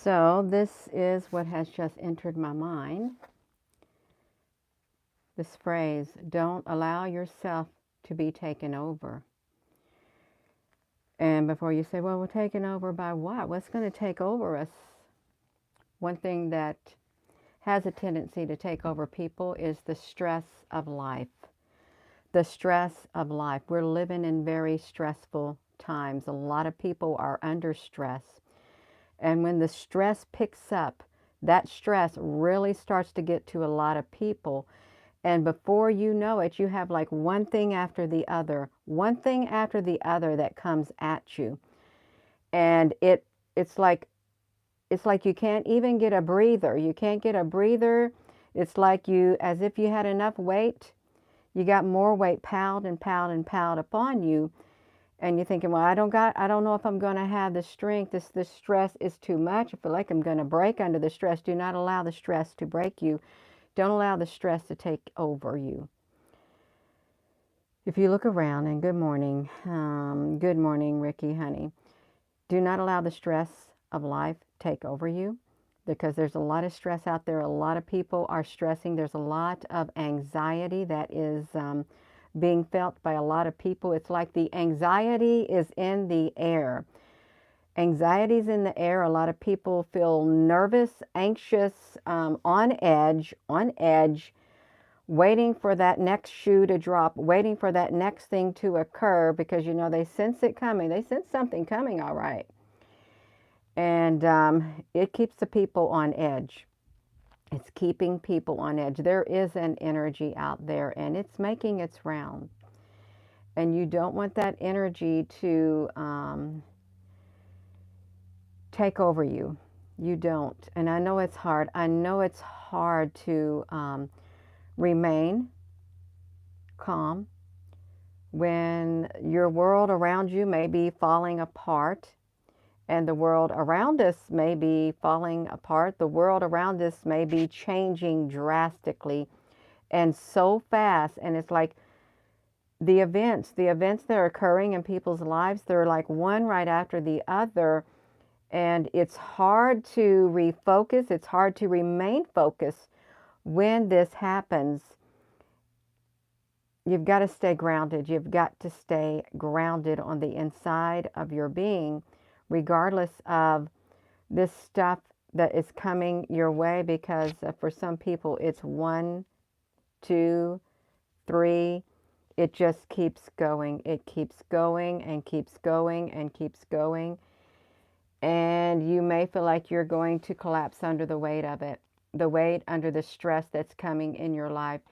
So this is what has just entered my mind. This phrase, don't allow yourself to be taken over. And before you say, well, we're taken over by what? What's going to take over us? One thing that has a tendency to take over people is the stress of life. The stress of life. We're living in very stressful times. A lot of people are under stress. And when the stress picks up, that stress really starts to get to a lot of people. And before you know it, you have like one thing after the other, one thing after the other that comes at you. And it's like you can't even get a breather. You can't get a breather. It's like as if you had enough weight, you got more weight piled and piled and piled upon you. And you're thinking, well, I don't know if I'm going to have the strength. This stress is too much. I feel like I'm going to break under the stress. Do not allow the stress to break you. Don't allow the stress to take over you. If you look around, and good morning, Ricky, honey. Do not allow the stress of life take over you, because there's a lot of stress out there. A lot of people are stressing. There's a lot of anxiety that is being felt by a lot of people. It's like the anxiety is in the air. Anxiety's in the air. A lot of people feel nervous, anxious, on edge, waiting for that next shoe to drop, waiting for that next thing to occur, because they sense it coming. They sense something coming, all right. And it keeps the people on edge. It's keeping people on edge. There is an energy out there, and it's making its round. And you don't want that energy to take over you. You don't. And I know it's hard. I know it's hard to remain calm when your world around you may be falling apart, and the world around us may be falling apart. The world around us may be changing drastically and so fast. And it's like the events that are occurring in people's lives, they're like one right after the other. And it's hard to refocus. It's hard to remain focused when this happens. You've got to stay grounded. You've got to stay grounded on the inside of your being, regardless of this stuff that is coming your way, because for some people it's 1, 2, 3. It just keeps going. It keeps going and keeps going and keeps going. And you may feel like you're going to collapse under the weight of it, the weight under the stress that's coming in your life.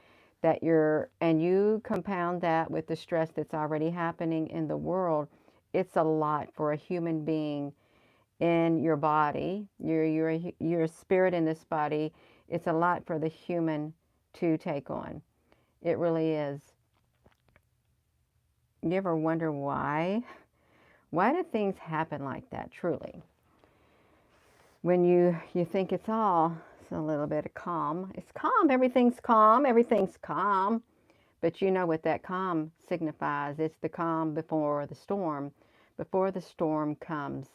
And you compound that with the stress that's already happening in the world. It's a lot for a human being in your body. Your spirit in this body. It's a lot for the human to take on. It really is. You ever wonder why? Why do things happen like that, truly? When you think it's a little bit of calm. It's calm. Everything's calm. Everything's calm. But you know what that calm signifies. It's the calm before the storm. Before the storm comes.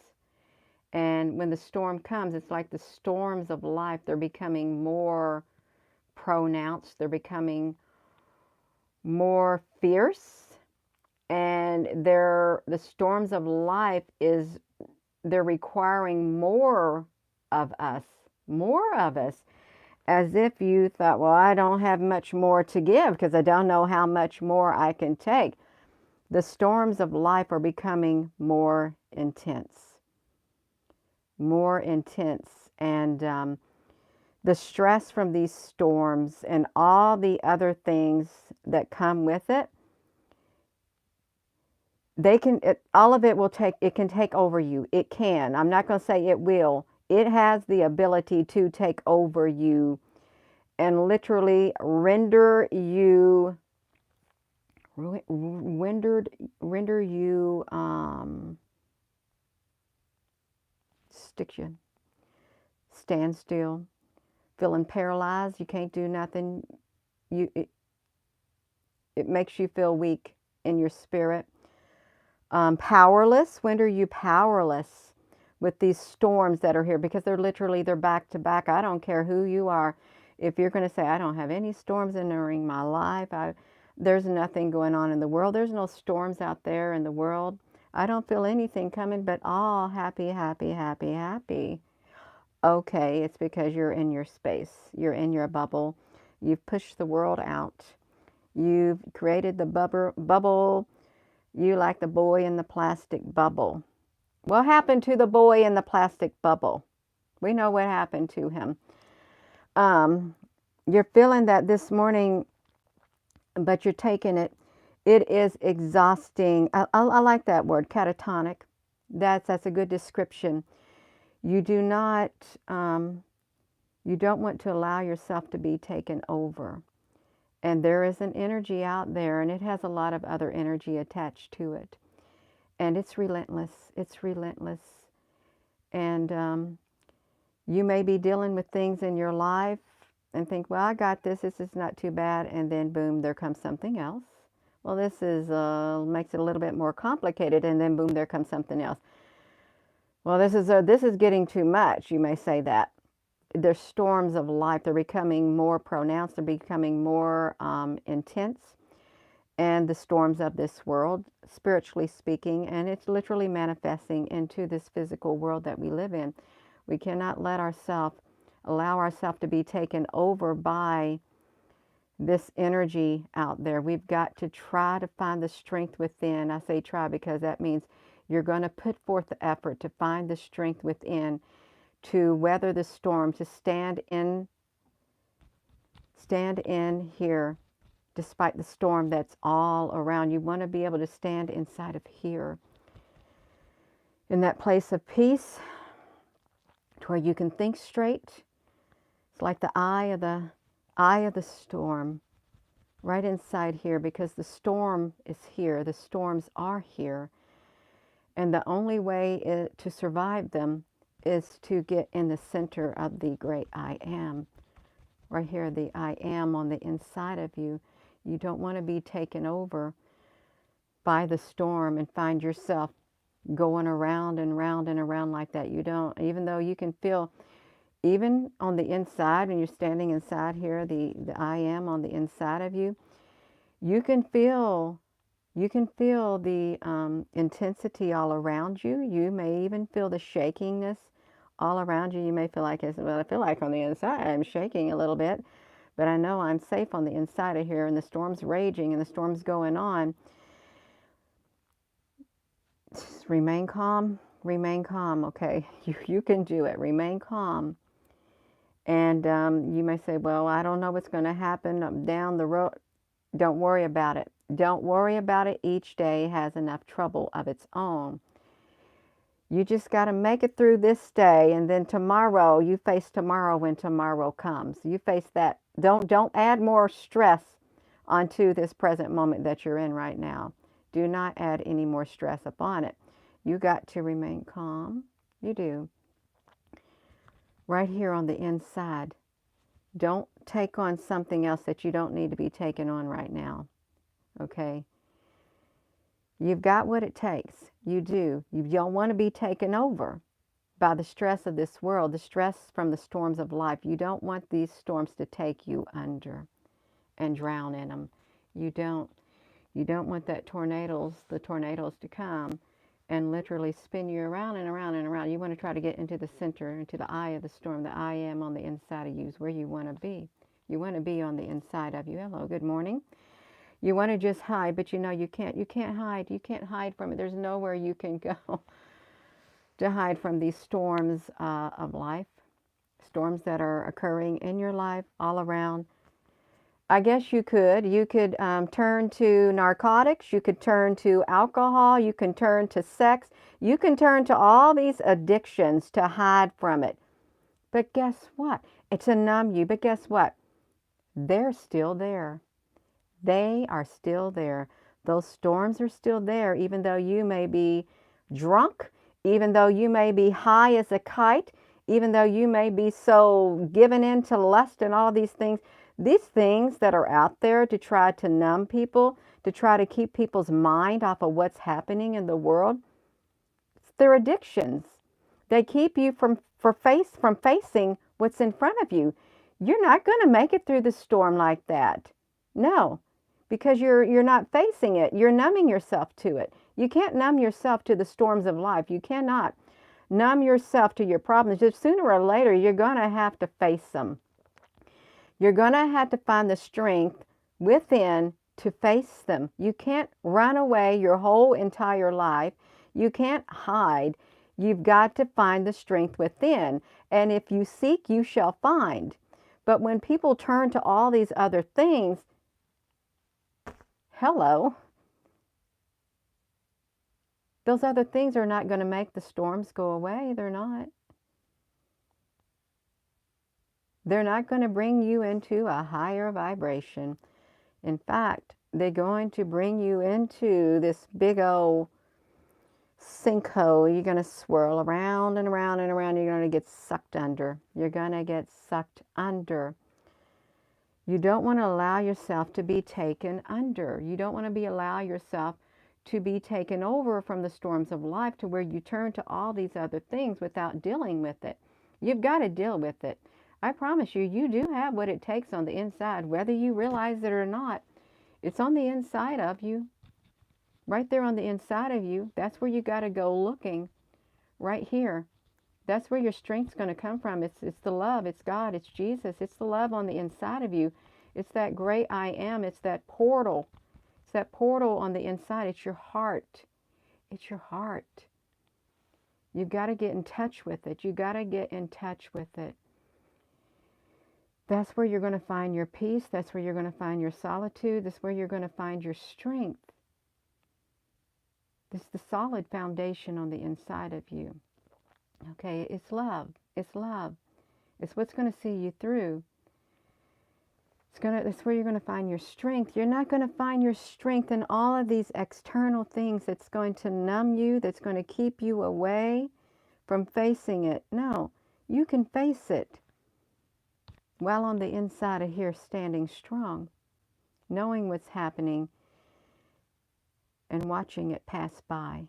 And when the storm comes, it's like the storms of life, they're becoming more pronounced. They're becoming more fierce. And the storms of life they're requiring more of us, as if you thought, well, I don't have much more to give because I don't know how much more I can take. The storms of life are becoming more intense, and the stress from these storms and all the other things that come with it, all of it can take over you. It can. I'm not going to say it will. It has the ability to take over you and literally render you stand still, feeling paralyzed. You can't do nothing. It makes you feel weak in your spirit. Powerless. Render you powerless. with these storms that are here, because they're back to back. I don't care who you are. If you're going to say, I don't have any storms entering my life, there's nothing going on in the world. There's no storms out there in the world. I don't feel anything coming, but all happy, happy, happy, happy. Okay, it's because you're in your space. You're in your bubble. You've pushed the world out. You've created the bubble. You like the boy in the plastic bubble. What happened to the boy in the plastic bubble? We know what happened to him. You're feeling that this morning, but you're taking it. It is exhausting. I like that word, catatonic. That's a good description. You do not, you don't want to allow yourself to be taken over. And there is an energy out there, and it has a lot of other energy attached to it. And it's relentless. It's relentless. And you may be dealing with things in your life and think, well, I got this. This is not too bad. And then, boom, there comes something else. Well, this is makes it a little bit more complicated. And then, boom, there comes something else. Well, this is getting too much. You may say that. There's storms of life. They're becoming more pronounced. They're becoming more intense. And the storms of this world, spiritually speaking, and it's literally manifesting into this physical world that we live in. We cannot allow ourselves to be taken over by this energy out there. We've got to try to find the strength within. I say try because that means you're going to put forth the effort to find the strength within to weather the storm, to stand in here despite the storm that's all around. You want to be able to stand inside of here in that place of peace to where you can think straight. It's like the eye of the storm right inside here, because the storm is here. The storms are here. And the only way to survive them is to get in the center of the great I am. Right here, the I am on the inside of you. You don't want to be taken over by the storm and find yourself going around and round and around like that. You don't, even though you can feel, even on the inside, when you're standing inside here, the I am on the inside of you, you can feel the intensity all around you. You may even feel the shakiness all around you. You may feel like, well, I feel like on the inside I'm shaking a little bit, but I know I'm safe on the inside of here, and the storm's raging and the storm's going on. Just remain calm, okay? You can do it. Remain calm. And you may say, well, I don't know what's going to happen down the road. Don't worry about it. Don't worry about it. Each day has enough trouble of its own. You just got to make it through this day, and then tomorrow, you face tomorrow when tomorrow comes. You face that. Don't add more stress onto this present moment that you're in right now. Do not add any more stress upon it. You got to remain calm. You do. Right here on the inside. Don't take on something else that you don't need to be taking on right now. Okay? You've got what it takes. You do. You don't want to be taken over by the stress of this world, the stress from the storms of life. You don't want these storms to take you under and drown in them. You don't want the tornadoes to come and literally spin you around and around and around. You want to try to get into the center, into the eye of the storm. The I am on the inside of you is where you want to be. You want to be on the inside of you. Hello, good morning. You want to just hide, but you know you can't. You can't hide. You can't hide from it. There's nowhere you can go to hide from these storms of life, storms that are occurring in your life all around. I guess you could turn to narcotics, you could turn to alcohol, you can turn to sex, you can turn to all these addictions to hide from it. But guess what? It's to numb you. But guess what? They're still there. They are still there. Those storms are still there, even though you may be drunk, even though you may be high as a kite, even though you may be so given in to lust and all these things. These things that are out there to try to numb people, to try to keep people's mind off of what's happening in the world, they're addictions. They keep you from facing what's in front of you. You're not going to make it through the storm like that. No, because you're not facing it. You're numbing yourself to it. You can't numb yourself to the storms of life. You cannot numb yourself to your problems. Just sooner or later, you're going to have to face them. You're going to have to find the strength within to face them. You can't run away your whole entire life. You can't hide. You've got to find the strength within. And if you seek, you shall find. But when people turn to all these other things, hello, those other things are not going to make the storms go away. They're not. They're not going to bring you into a higher vibration. In fact, they're going to bring you into this big old sinkhole. You're going to swirl around and around and around. You're going to get sucked under. You're going to get sucked under. You don't want to allow yourself to be taken under. You don't want to allow yourself to be taken over from the storms of life to where you turn to all these other things without dealing with it. You've got to deal with it. I promise you, you do have what it takes on the inside, whether you realize it or not. It's on the inside of you, right there on the inside of you. That's where you got to go looking, right here. That's where your strength's going to come from. It's the love. It's God. It's Jesus. It's the love on the inside of you. It's that great I am. It's that portal. It's that portal on the inside. It's your heart. It's your heart. You've got to get in touch with it. You've got to get in touch with it. That's where you're going to find your peace. That's where you're going to find your solitude. That's where you're going to find your strength. This is the solid foundation on the inside of you. Okay, it's love. It's love. It's what's going to see you through. That's where you're going to find your strength. You're not going to find your strength in all of these external things that's going to numb you, that's going to keep you away from facing it. No, you can face it while on the inside of here standing strong, knowing what's happening and watching it pass by.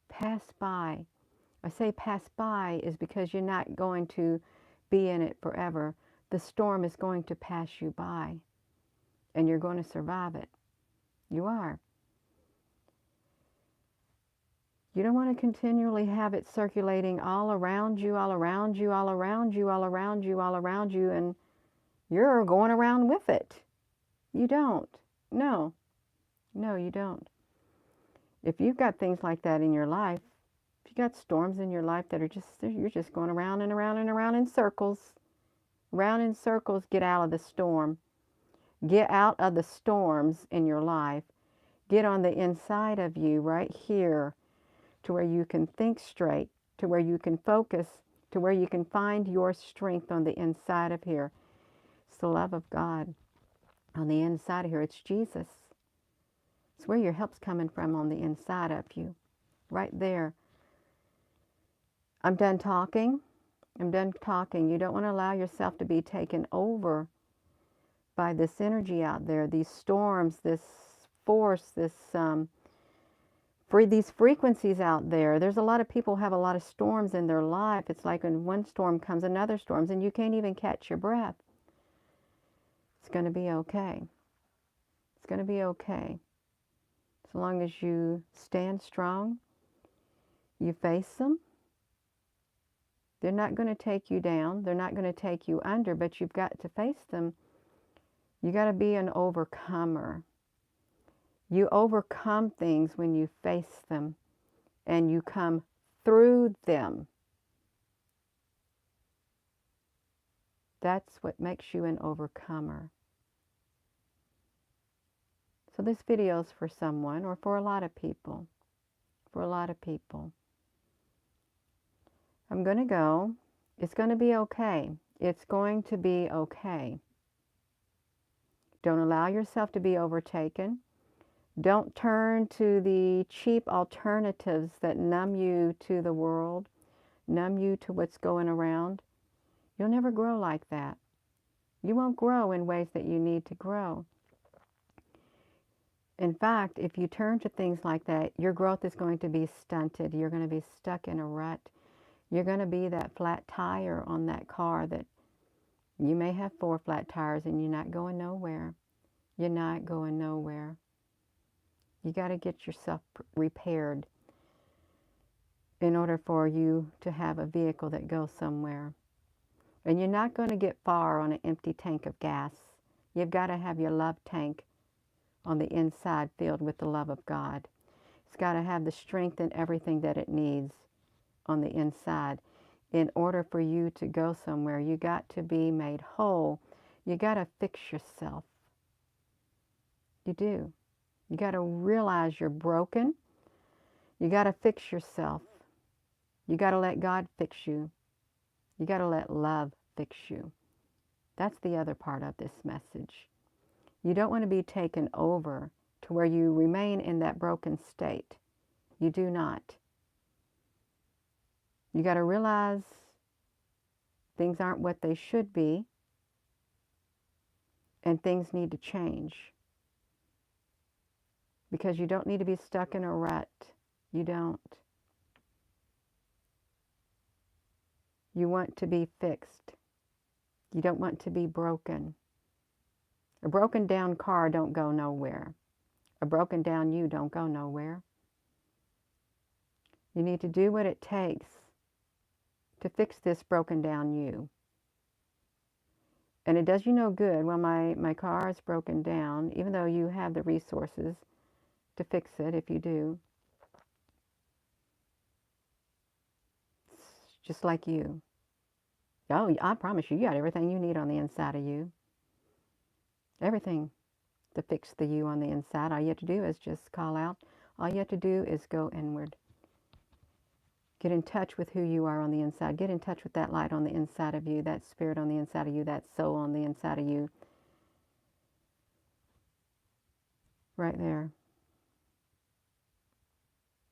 Pass by. I say pass by is because you're not going to be in it forever. The storm is going to pass you by, and you're going to survive it. You are. You don't want to continually have it circulating all around you, all around you, all around you, all around you, all around you, and you're going around with it. You don't. No. No, you don't. If you've got things like that in your life, if you've got storms in your life that are you're just going around and around and around in circles, round in circles, get out of the storm. Get out of the storms in your life. Get on the inside of you right here to where you can think straight, to where you can focus, to where you can find your strength on the inside of here. It's the love of God on the inside of here. It's Jesus. It's where your help's coming from on the inside of you. Right there. I'm done talking. I'm done talking. You don't want to allow yourself to be taken over by this energy out there, these storms, this force, these frequencies out there. There's a lot of people who have a lot of storms in their life. It's like when one storm comes, another storm, and you can't even catch your breath. It's going to be okay. It's going to be okay. As long as you stand strong, you face them. They're not going to take you down. They're not going to take you under, but you've got to face them. You got to be an overcomer. You overcome things when you face them and you come through them. That's what makes you an overcomer. So this video is for someone, or for a lot of people. For a lot of people. I'm going to go. It's going to be okay. It's going to be okay. Don't allow yourself to be overtaken. Don't turn to the cheap alternatives that numb you to the world, numb you to what's going around. You'll never grow like that. You won't grow in ways that you need to grow. In fact, if you turn to things like that, your growth is going to be stunted. You're going to be stuck in a rut. You're going to be that flat tire on that car that you may have 4 flat tires and you're not going nowhere. You're not going nowhere. You got to get yourself repaired in order for you to have a vehicle that goes somewhere. And you're not going to get far on an empty tank of gas. You've got to have your love tank on the inside filled with the love of God. It's got to have the strength and everything that it needs on the inside. In order for you to go somewhere, you got to be made whole. You got to fix yourself. You do. You got to realize you're broken. You got to fix yourself. You got to let God fix you. You got to let love fix you. That's the other part of this message. You don't want to be taken over to where you remain in that broken state. You do not. You got to realize things aren't what they should be, and things need to change. Because you don't need to be stuck in a rut. You don't. You want to be fixed. You don't want to be broken. A broken down car don't go nowhere. A broken down you don't go nowhere. You need to do what it takes to fix this broken down you. And it does you no good. Well, my car is broken down, even though you have the resources to fix it if you do. It's just like you. Oh, I promise you, you got everything you need on the inside of you. Everything to fix the you on the inside. All you have to do is just call out. All you have to do is go inward. Get in touch with who you are on the inside. Get in touch with that light on the inside of you, that spirit on the inside of you, that soul on the inside of you. Right there.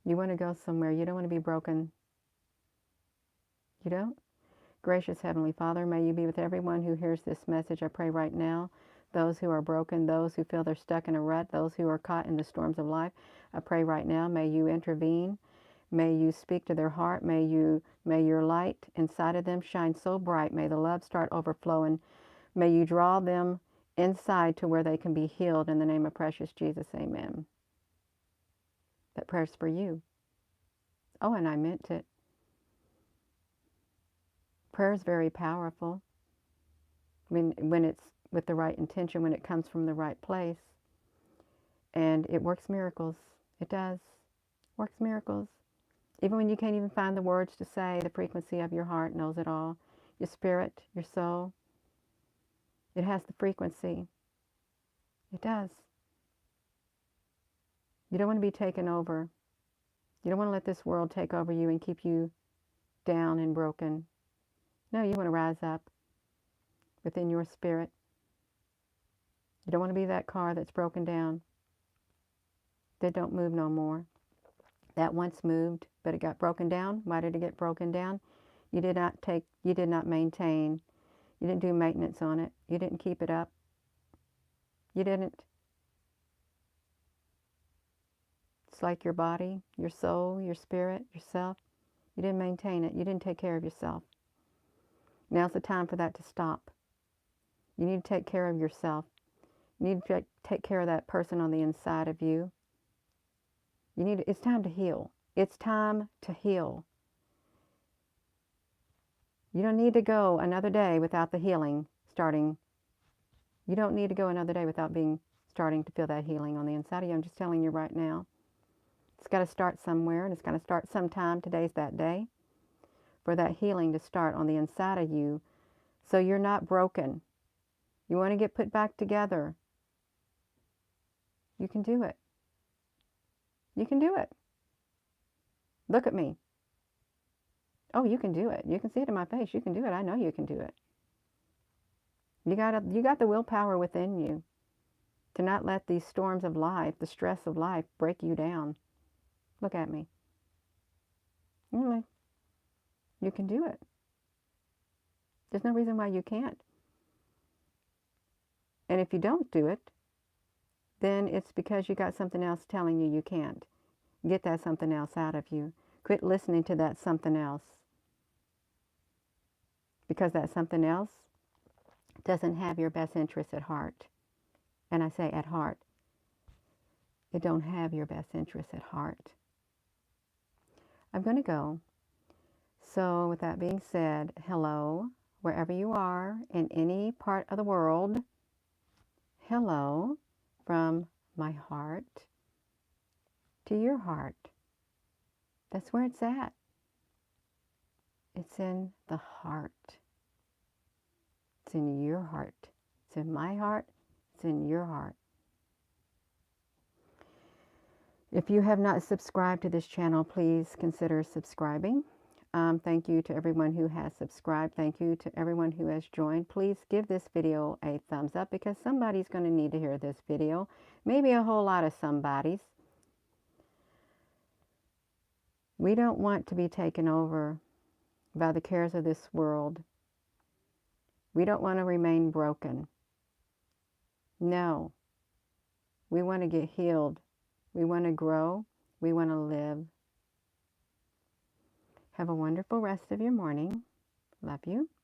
You want to go somewhere. You don't want to be broken. You don't? Gracious Heavenly Father, may you be with everyone who hears this message. I pray right now, those who are broken, those who feel they're stuck in a rut, those who are caught in the storms of life. I pray right now, may you intervene. May you speak to their heart. May your light inside of them shine so bright. May the love start overflowing. May you draw them inside to where they can be healed. In the name of precious Jesus, amen. That prayer's for you. Oh, and I meant it. Prayer is very powerful when it's with the right intention, when it comes from the right place. And it works miracles. It does. Works miracles. Even when you can't even find the words to say, the frequency of your heart knows it all. Your spirit, your soul, it has the frequency. It does. You don't want to be taken over. You don't want to let this world take over you and keep you down and broken. No, you want to rise up within your spirit. You don't want to be that car that's broken down, that don't move no more. That once moved, but it got broken down. Why did it get broken down? You did not maintain. You didn't do maintenance on it. You didn't keep it up. You didn't. It's like your body, your soul, your spirit, yourself. You didn't maintain it. You didn't take care of yourself. Now's the time for that to stop. You need to take care of yourself. You need to take care of that person on the inside of you. It's time to heal. It's time to heal. You don't need to go another day without the healing starting. You don't need to go another day without starting to feel that healing on the inside of you. I'm just telling you right now. It's got to start somewhere, and it's got to start sometime. Today's that day for that healing to start on the inside of you, so you're not broken. You want to get put back together. You can do it. You can do it. Look at me. Oh, you can do it. You can see it in my face. You can do it. I know you can do it. You got the willpower within you to not let these storms of life, the stress of life, break you down. Look at me. You can do it. There's no reason why you can't. And if you don't do it, then it's because you got something else telling you can't. Get that something else out of you. Quit listening to that something else. because that something else doesn't have your best interest at heart. And I say at heart. It don't have your best interest at heart. I'm going to go. So with that being said, hello, wherever you are in any part of the world. Hello from my heart to your heart. That's where it's at. It's in the heart. It's in your heart. It's in my heart. It's in your heart. If you have not subscribed to this channel, please consider subscribing. Thank you to everyone who has subscribed. Thank you to everyone who has joined. Please give this video a thumbs up because somebody's going to need to hear this video. Maybe a whole lot of somebodies. We don't want to be taken over by the cares of this world. We don't want to remain broken. No. We want to get healed. We want to grow. We want to live. Have a wonderful rest of your morning. Love you.